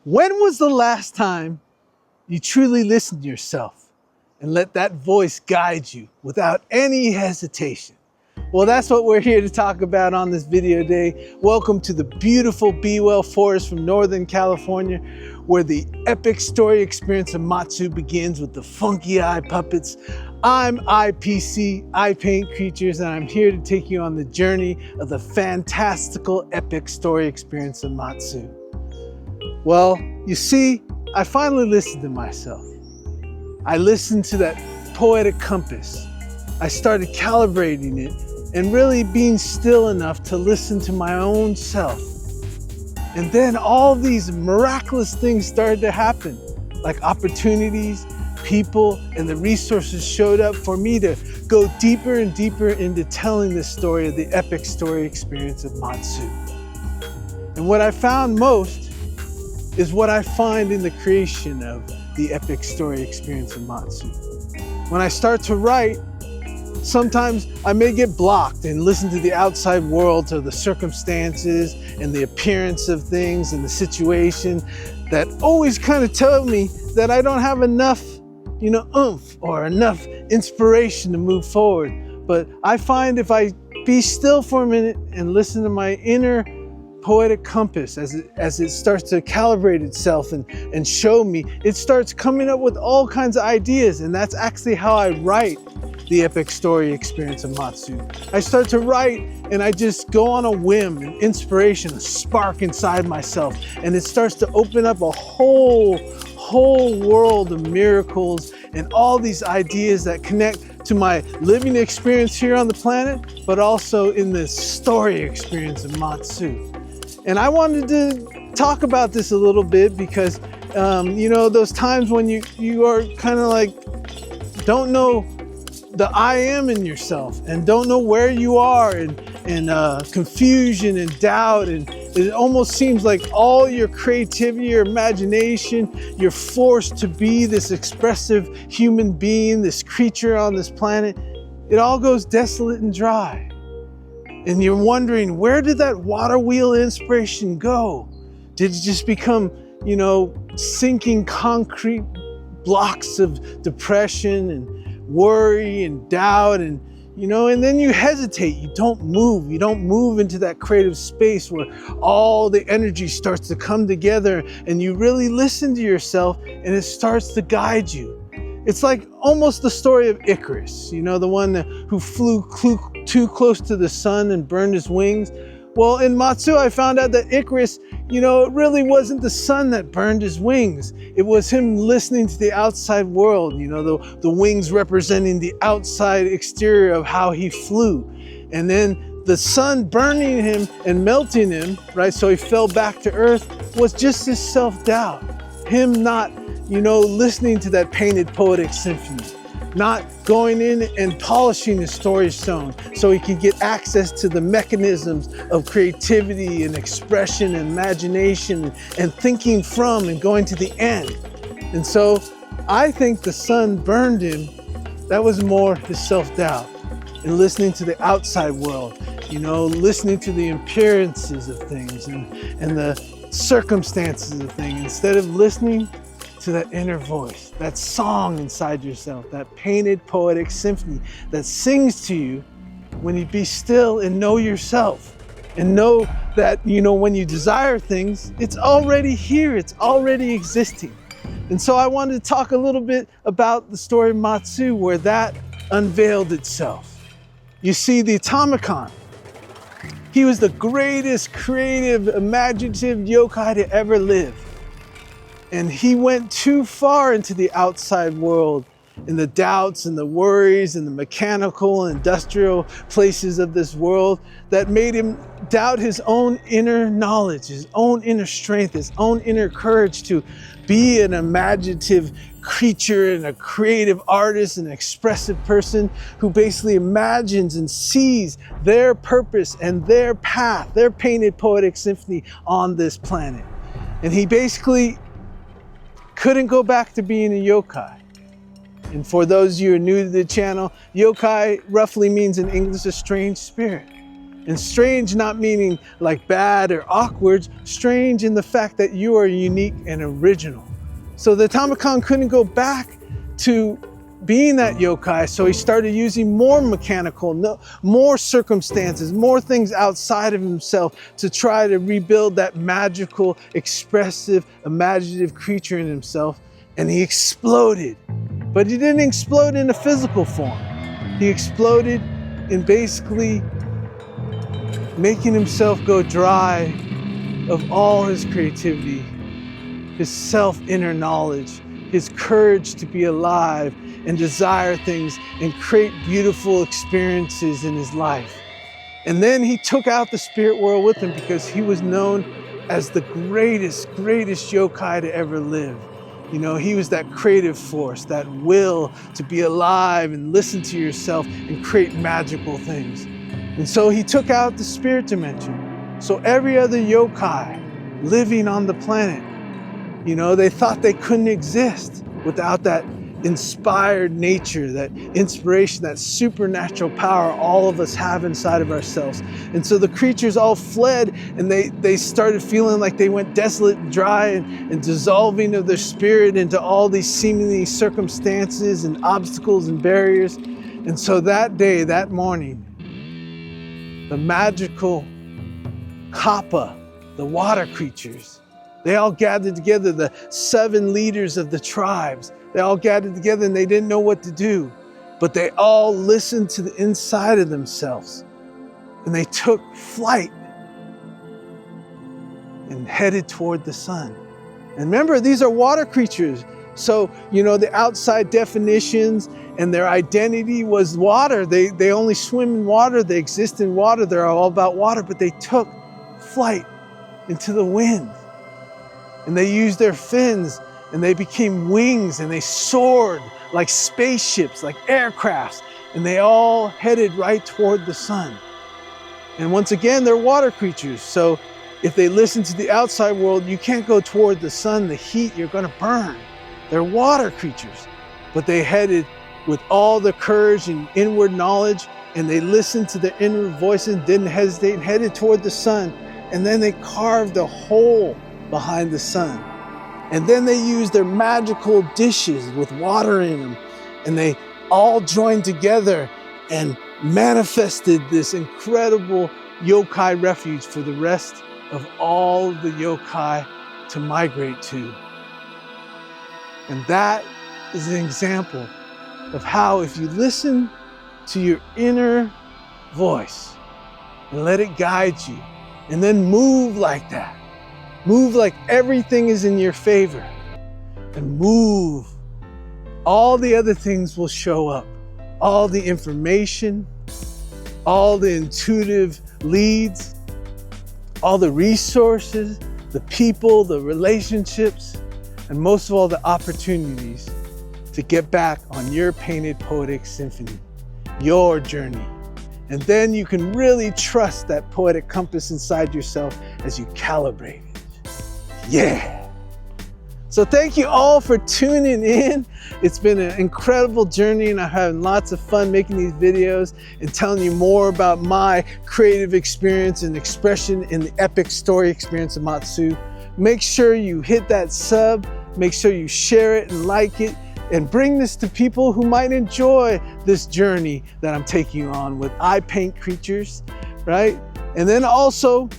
When was the last time you truly listened to yourself and let that voice guide you without any hesitation? Well, that's what we're here to talk about on this video day. Welcome to the beautiful Be Well forest from Northern California, where the epic story experience of Matsu begins with the funky eye puppets. I'm IPC, Ipaintcreatures, and I'm here to take you on the journey of the fantastical epic story experience of Matsu. Well, you see, I finally listened to myself. I listened to that poetic compass. I started calibrating it and really being still enough to listen to my own self. And then all these miraculous things started to happen, like opportunities, people, and the resources showed up for me to go deeper and deeper into telling the story of the epic story experience of Matsu. And what I found most is what I find in the creation of the epic story experience of Matsu. When I start to write, sometimes I may get blocked and listen to the outside world, to the circumstances and the appearance of things and the situation that always kind of tell me that I don't have enough, oomph or enough inspiration to move forward. But I find if I be still for a minute and listen to my inner poetic compass as it starts to calibrate itself and show me, it starts coming up with all kinds of ideas. And that's actually how I write the epic story experience of Matsu. I start to write and I just go on a whim, an inspiration, a spark inside myself, and it starts to open up a whole world of miracles and all these ideas that connect to my living experience here on the planet, but also in this story experience of Matsu. And I wanted to talk about this a little bit because, those times when you are kind of like, don't know the I am in yourself and don't know where you are, and confusion and doubt, and it almost seems like all your creativity, your imagination, you're forced to be this expressive human being, this creature on this planet, it all goes desolate and dry. And you're wondering, where did that water wheel inspiration go? Did it just become, sinking concrete blocks of depression and worry and doubt, and then you hesitate, you don't move into that creative space where all the energy starts to come together and you really listen to yourself and it starts to guide you. It's like almost the story of Icarus, the one who flew too close to the sun and burned his wings. Well, in Matsu, I found out that Icarus, it really wasn't the sun that burned his wings. It was him listening to the outside world, the wings representing the outside exterior of how he flew. And then the sun burning him and melting him, right? So he fell back to earth, was just his self-doubt. Him not, listening to that painted poetic symphony, not going in and polishing the story stone so he could get access to the mechanisms of creativity and expression and imagination and thinking from and going to the end. And so I think the sun burned him. That was more his self-doubt and listening to the outside world, listening to the appearances of things and the circumstances of things, instead of listening to that inner voice, that song inside yourself, that painted poetic symphony that sings to you when you be still and know yourself and know that, when you desire things, it's already here, it's already existing. And so I wanted to talk a little bit about the story of Matsu, where that unveiled itself. You see, the Atomikkkan, he was the greatest creative, imaginative yokai to ever live. And he went too far into the outside world, in the doubts and the worries and the mechanical and industrial places of this world, that made him doubt his own inner knowledge, his own inner strength, his own inner courage to be an imaginative creature and a creative artist and expressive person who basically imagines and sees their purpose and their path, their painted poetic symphony on this planet. And he basically couldn't go back to being a yokai. And for those of you who are new to the channel, yokai roughly means in English a strange spirit. And strange not meaning like bad or awkward, strange in the fact that you are unique and original. So the Atomikkkan couldn't go back to being that yokai, so he started using more mechanical, more circumstances, more things outside of himself to try to rebuild that magical, expressive, imaginative creature in himself. And he exploded. But he didn't explode in a physical form. He exploded in basically making himself go dry of all his creativity, his self-inner knowledge, his courage to be alive and desire things and create beautiful experiences in his life. And then he took out the spirit world with him because he was known as the greatest yokai to ever live. You know, he was that creative force, that will to be alive and listen to yourself and create magical things. And so he took out the spirit dimension. So every other yokai living on the planet, you know, they thought they couldn't exist without that inspired nature, that inspiration, that supernatural power all of us have inside of ourselves. And so the creatures all fled, and they started feeling like they went desolate and dry and dissolving of their spirit into all these seemingly circumstances and obstacles and barriers. And so that day, that morning, the magical Kappa, the water creatures, they all gathered together, the 7 leaders of the tribes. They all gathered together and they didn't know what to do, but they all listened to the inside of themselves, and they took flight and headed toward the sun. And remember, these are water creatures. So, you know, the outside definitions and their identity was water. They only swim in water. They exist in water. They're all about water, but they took flight into the wind, and they used their fins, and they became wings, and they soared like spaceships, like aircrafts, and they all headed right toward the sun. And once again, they're water creatures. So if they listen to the outside world, you can't go toward the sun, the heat, you're gonna burn. They're water creatures, but they headed with all the courage and inward knowledge, and they listened to their inner voices, didn't hesitate, and headed toward the sun. And then they carved a hole behind the sun. And then they used their magical dishes with water in them, and they all joined together and manifested this incredible yokai refuge for the rest of all the yokai to migrate to. And that is an example of how, if you listen to your inner voice and let it guide you, and then move like that, move like everything is in your favor, and move, all the other things will show up. All the information, all the intuitive leads, all the resources, the people, the relationships, and most of all, the opportunities to get back on your painted poetic symphony, your journey. And then you can really trust that poetic compass inside yourself as you calibrate it. Yeah. So thank you all for tuning in. It's been an incredible journey, and I'm having lots of fun making these videos and telling you more about my creative experience and expression in the epic story experience of Matsu. Make sure you hit that sub, make sure you share it and like it, and bring this to people who might enjoy this journey that I'm taking you on with Ipaintcreatures, right? And then also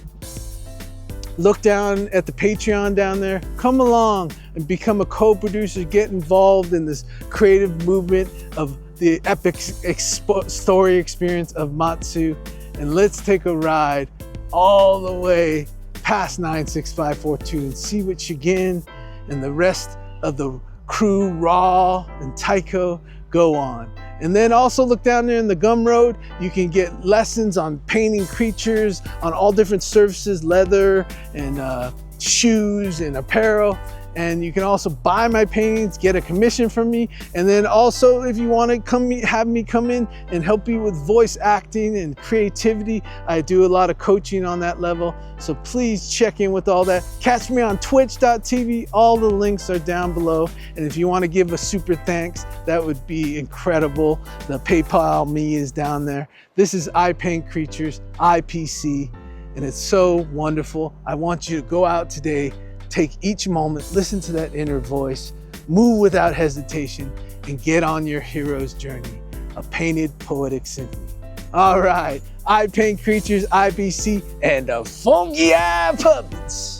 look down at the Patreon down there. Come along and become a co-producer, get involved in this creative movement of the epic story experience of Matsu, and let's take a ride all the way past 96542 and see what Shigin and the rest of the crew, Ra and Taiko, go on. And then also look down there in the Gumroad. You can get lessons on painting creatures on all different surfaces, leather and shoes and apparel. And you can also buy my paintings, get a commission from me. And then also, if you want to have me come in and help you with voice acting and creativity, I do a lot of coaching on that level. So please check in with all that. Catch me on twitch.tv. All the links are down below. And if you want to give a super thanks, that would be incredible. The PayPal me is down there. This is Ipaintcreatures, IPC, and it's so wonderful. I want you to go out today, take each moment, listen to that inner voice, move without hesitation, and get on your hero's journey, a painted poetic symphony. All right, Ipaintcreatures, IPC, and the funky eye puppets.